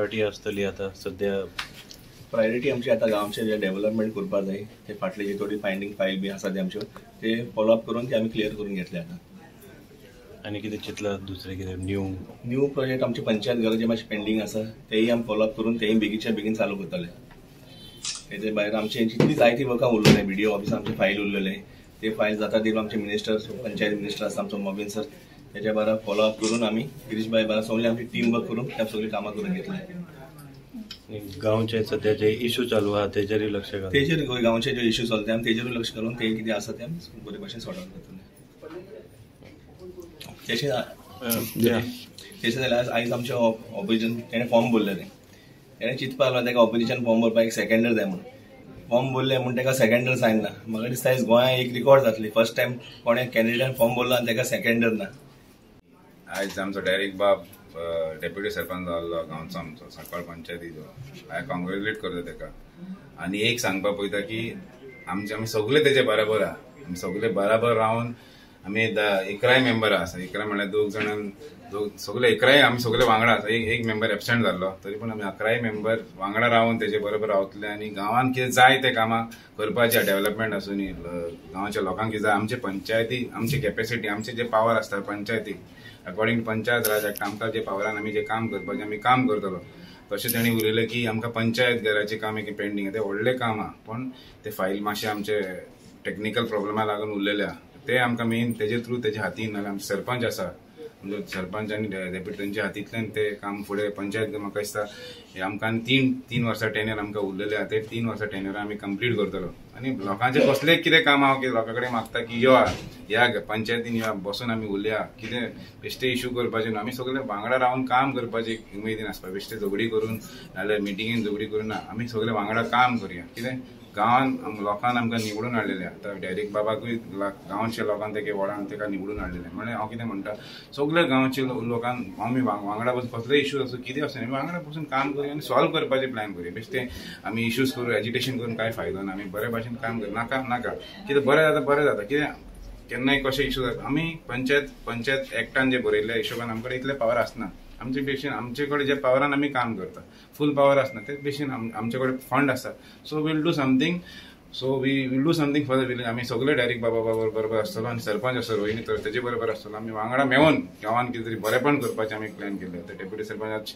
Priority आसतली आता सध्या? प्रायोरिटी आमची आता गांवचे जे डेव्हलपमेंट करपाक जाय ते फाटली जी थोडी फायंडींग फायल बी आसा ते आमच्यो ते फॉलोअप करून ते आमी क्लियर करून घेतले आता. आनी कितें चिंतला दुसरें कितें न्यू प्रोजेक्ट आमचे पंचायत घर जे मातशे पेंडींग आसा तेही आमी फॉलोअप करून तेही बेगीच्या बेगीन चालू करतले. तेजे भायर आमचे जितली जायती वर्कां उरलेले बीडीओ ऑफिसांत आमचे फायल उरलेले ते फायल जाता दिवन आमचे मिनिस्टर पंचायत मिनिस्टर आसा आमचो मोबीन सर तेच्या बारा फॉलोअप करून आमी गिरीश भाई बारा सगळी आमची टीम वर्क करून त्या सगळी कामां करून घेतली. गांवचे सध्या जे इश्यू चालू आहा तेजेरूय लक्ष घाल. तेजेर गांवचे जे इश्यू चलता आमी तेजेरूय लक्ष घालून ते कितें आसा ते बरे भशेन सॉर्ट आउट करतले. तशें जाल्यार आयज आमचे ऑपोजिशन तेणें फॉर्म भरलेले तेणें चिंतपाक लागलो ताका ऑपोजिशन फॉर्म भरपाक एक सेकंडर जाय म्हणून फॉर्म भरले म्हणून ताका सेकंडर जायना. म्हाका दिसता आयज गोंयांत एक रिकॉर्ड जातली फर्स्ट टायम कोणें कॅन्डिडेटान फॉर्म भरलो आनी ताका सेकंडर ना. आयज आमचो डायरेक्ट बाब डेप्युटी सरपंच जाल्लो गांवचो आमचो सकळ पंचायतीचो. हांवें कॉंग्रेच्युलेट करता ताका आनी एक सांगपाक पळयता की आमी सगळे तेजे बराबर आहा. आमी सगळे बराबर रावन आमी 11 मेंबर आसा. 11 म्हणल्यार 2 जाणां सगळे 11 आमी सगळे वांगडा आसा. एक मेंबर एबसेंट जाल्लो तरी पूण आमी 11 मेंबर वांगडा रावन तेजे बरोबर रावतले आनी गांवांत कितें जाय ते कामां करपाचे डेव्हलपमेंट आसूं गांवच्या लोकांक कितें जाय आमचे पंचायती आमची कॅपॅसिटी आमचे जे पावर आसता पंचायती according to panchayat Raj act आमकां जे पावरान आमी जे काम करपाचें आमी काम करतलो. तशें तेणी उलयलें की आमकां पंचायत घराचें काम एक पेंडींग ते व्हडलें काम आहा पण ते फायल मातशें आमचे टेक्निकल प्रॉब्लेमा लागून उरलेले आहा. ते आमकां मेन तेजे थ्रू तेजे हातीन नाल्यार आमचे सरपंच आसा म्हणजे सरपंच आनी डेप्युटी तेंच्या हातींतल्यान ते काम फुडें पंचायत म्हाका दिसता आमकां 3 वर्सां टेन्यर आमकां उरलेले आहा. ते 3 वर्सां टेन्यर आमी कंप्लीट करतलो आनी लोकांचे कसलें कितें काम हांव लोकां कडेन मागता की यो ह्या पंचायतीन या बसून आमी उलया कितें बेश्टे इश्यू करपाचे न्हू. आमी सगळे वांगडा रावन काम करपाची उमेदीन आसपा बेश्टे झगडी करून नाल्यार मिटिंगेन झगडी करून ना. आमी सगळे वांगडा काम करया कितें गांवांत लोकांन आमकां निवडून हाडलेले आतां डायरेक्ट बाबाकूय गांवच्या लोकांक तेगे वडान ताका निवडून हाडलेले म्हणजे हांव कितें म्हणटा सगळे गांवच्या लोकांक आमी वांगडा बसून कसले इश्यूज आसूं कितें आसूं आमी वांगडा बसून काम करूया आनी सॉल्व करपाचे प्लॅन करूया. बेश्टे आमी इश्यूज करूं एजिटेशन करून कांय फायदो ना. आमी बरे भाशेन काम करूं नाका कितें बरें जाता कितें केन्नाय कशे इश्यू जाता. आमी पंचायत एक्टान जे बरयल्ल्या हिशोबान आमचे कडेन इतले पावर आसना. आमचे भशेन आमचे कडेन जे पावरान आमी काम करता फूल पावर आसना ते भशेन आमचे कडेन फंड आसा. So we'll do something for the village. आमी सगळे डायरेक्ट बाबा बरोबर आसतलो आनी सरपंच आसा रोहिणी तर तेजे बरोबर आसतलो. आमी वांगडा मेळून गांवांत कितें तरी बरेपण करपाचें आमी प्लॅन केल्लें. ते डेप्युटी सरपंच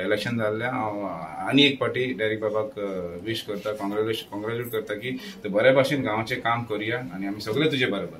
इलेक्शन जाल्लें हांव आनी एक फावटी डायरेक्ट बाबाक विश करता कॉंग्रेच्युलेट करता की ते बरे भाशेन गांवचें काम करया आनी आमी सगळे तुजे बरोबर.